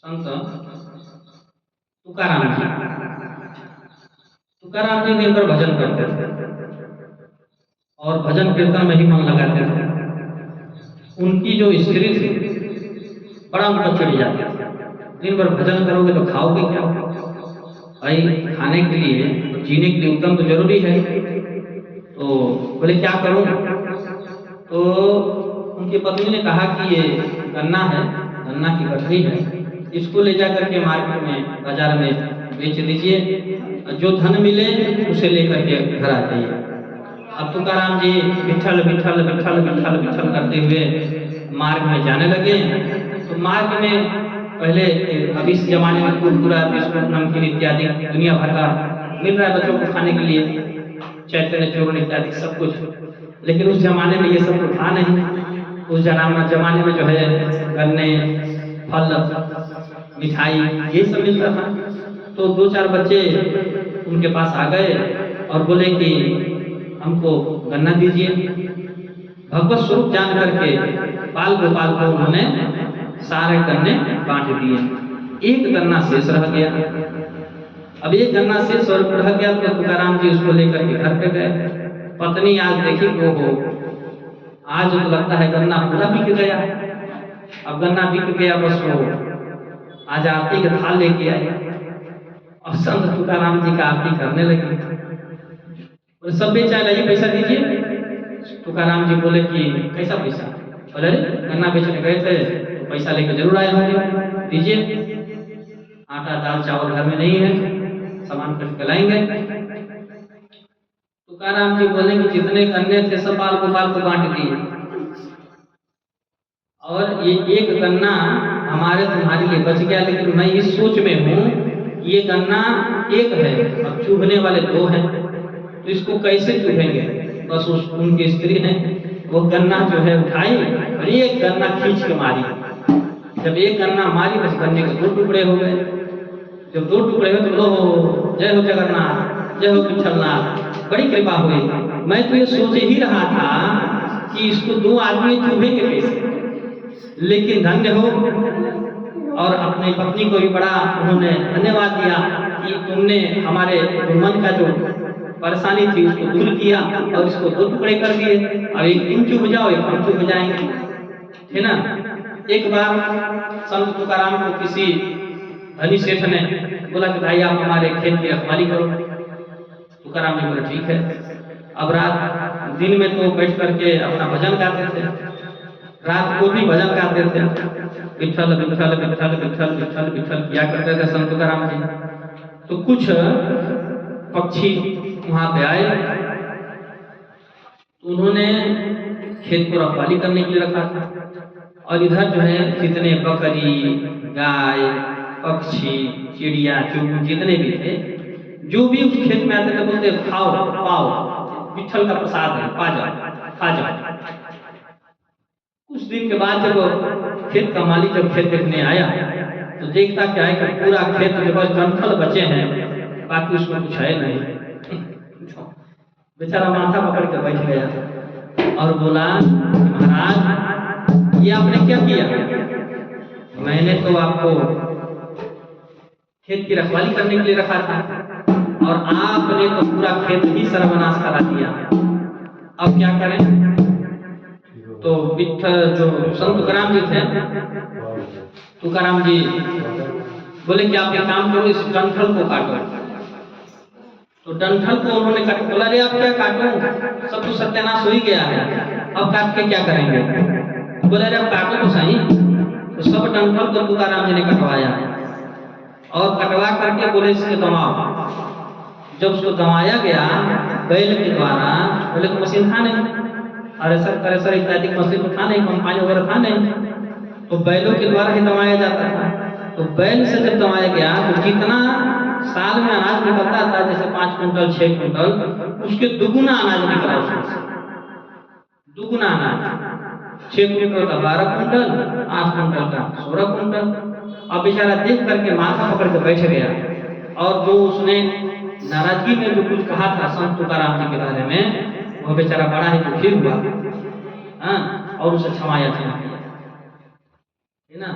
संत तुकाराम जी। तुकाराम जी दिन भर भजन करते थे और भजन कीर्तन में ही मन लगाते थे। उनकी जो स्त्री थी बड़ा उन पर चिढ़ जाती थी। दिन भर भजन करोगे तो खाओगे क्या? भाई खाने के लिए और जीने के लिए उत्तम तो जरूरी है। तो बोले क्या करूं? तो उनकी पत्नी ने कहा कि ये गन्ना है, गन्ना की गठरी है, इसको ले जाकर के मार्केट में बाजार में बेच दीजिए, जो धन मिले उसे लेकर के घर आ जाइए। अब तुकाराम जी विठल विठल विठल विठल विठल करते हुए मार्ग में जाने लगे। तो मार्ग में पहले अब इस जमाने में कुरकुरा बिस्कुट नमकीन इत्यादि दुनिया भर का मिल रहा है बच्चों को खाने के लिए, चैतन्य चूर्ण इत्यादि सब कुछ। लेकिन उस जमाने में ये सब तो था नहीं। उस जमाने में जो है गन्ने, फल, मिठाई ये सब मिलता था। तो दो चार बच्चे उनके पास आ गए और बोले कि हमको गन्ना दीजिए। भगवत स्वरूप जान करके बाल गोपाल को उन्होंने सारे गन्ने बांट दिए। एक गन्ना शेष रह गया। अब एक गन्ना शेष और रह गया तो तुकाराम जी उसको लेकर के घर पे गए। पत्नी आज देखी वो हो, आज तो लगता है गन्ना पूरा बिक गया। अब गन्ना बिक गया, बस वो आज आरती का थाल लेके आई और संत तुकाराम जी का आरती करने लगी। और सब बेचा लाइए, पैसा दीजिए। तुकाराम जी बोले कि कैसा पैसा? बोले गन्ना बेचने गए थे तो पैसा लेके जरूर आए होंगे, दीजिए। आटा दाल चावल घर में नहीं है, सामान खरीद के लाएंगे। तुकाराम जी बोले कि जितने गन्ने थे सब बाल गोपाल को बांट दिए, और ये एक गन्ना हमारे तुम्हारे लिए बच गया। लेकिन मैं इस सोच में हूँ ये गन्ना एक है और चूभने वाले दो हैं, तो इसको कैसे चूभेंगे? बस उनकी स्त्री ने वो गन्ना जो है उठाई और एक गन्ना खींच के मारी। जब एक गन्ना मारी बस गन्ने के दो टुकड़े हो गए। जब दो टुकड़े हुए तो लो जय हो जगन्नाथ, जय हो विठलनाथ, बड़ी कृपा हुई। मैं तो ये सोच ही रहा था कि इसको दो आदमी चूभेंगे कैसे, लेकिन धन्य हो और अपनी पत्नी को भी बड़ा उन्होंने धन्यवाद दिया कि तुमने हमारे मन का जो परेशानी थी उसको दूर किया और इसको दो टुकड़े कर दिए। अब एक तुम चुभ जाओ, एक हम चुभ जाएंगे, है ना। एक बार संत तुकाराम को किसी धनी सेठ ने बोला कि भाई आप हमारे खेत की रखवाली करो। तुकाराम जी बोले ठीक है। अब रात दिन में तो बैठ करके अपना भजन गाते थे, रात को भी भजन गाते थे, विठल विठल विठल विठल विठल विठल किया करते थे संत तुकाराम जी। तो कुछ पक्षी वहां पे आए तो उन्होंने खेत को रखवाली करने के लिए रखा था, और इधर जो है जितने बकरी, गाय, पक्षी, चिड़िया, चुग जितने भी थे, जो भी उस खेत में आते थे बोलते खाओ पाओ, विठल का प्रसाद है, पा जाओ खा जाओ। कुछ दिन के बाद जब खेत का मालिक जब खेत देखने आया तो देखता क्या है कि पूरा खेत जो बस डंठल बचे हैं, बाकी उसमें कुछ है नहीं। बेचारा माथा पकड़ के बैठ गया और बोला महाराज ये आपने क्या किया? मैंने तो आपको खेत की रखवाली करने के लिए रखा था और आपने तो पूरा खेत ही सर्वनाश करा दिया। अब क्या करें? तो विठल जो संत तुकाराम जी थे, तुकाराम जी बोले कि आप एक काम करो, इस डंठल को काटो। तो डंठल को उन्होंने काट, बोला रे आप क्या काटो, सब तो सत्यानाश हो ही गया है, अब काट के क्या करेंगे? बोला रे आप काटो तो सही। तो सब डंठल को तुकाराम जी ने कटवाया और कटवा करके बोले इसके दबाओ। जब उसको दबाया गया बैल के द्वारा, बोले तो मशीन था नहीं, थ्रेसर इत्यादि मशीन तो था नहीं, कंपाइन वगैरह था नहीं, तो बैलों के द्वारा ही दबाया जाता था। तो बैल से जब दबाया गया तो जितना साल में अनाज निकलता था, जैसे 5 कुंटल 6 कुंटल, उसके दुगुना अनाज निकला उसमें से, दुगुना अनाज। 6 कुंटल का 12 कुंटल, 8 कुंटल का 16 कुंटल। अब बेचारा देख करके माथा पकड़ के बैठ गया, और जो उसने नाराजगी में जो कुछ कहा था संत तुकाराम जी के बारे में, वह बेचारा बड़ा ही दुखी हुआ, हाँ, और उसे क्षमा याचना किया, है ना।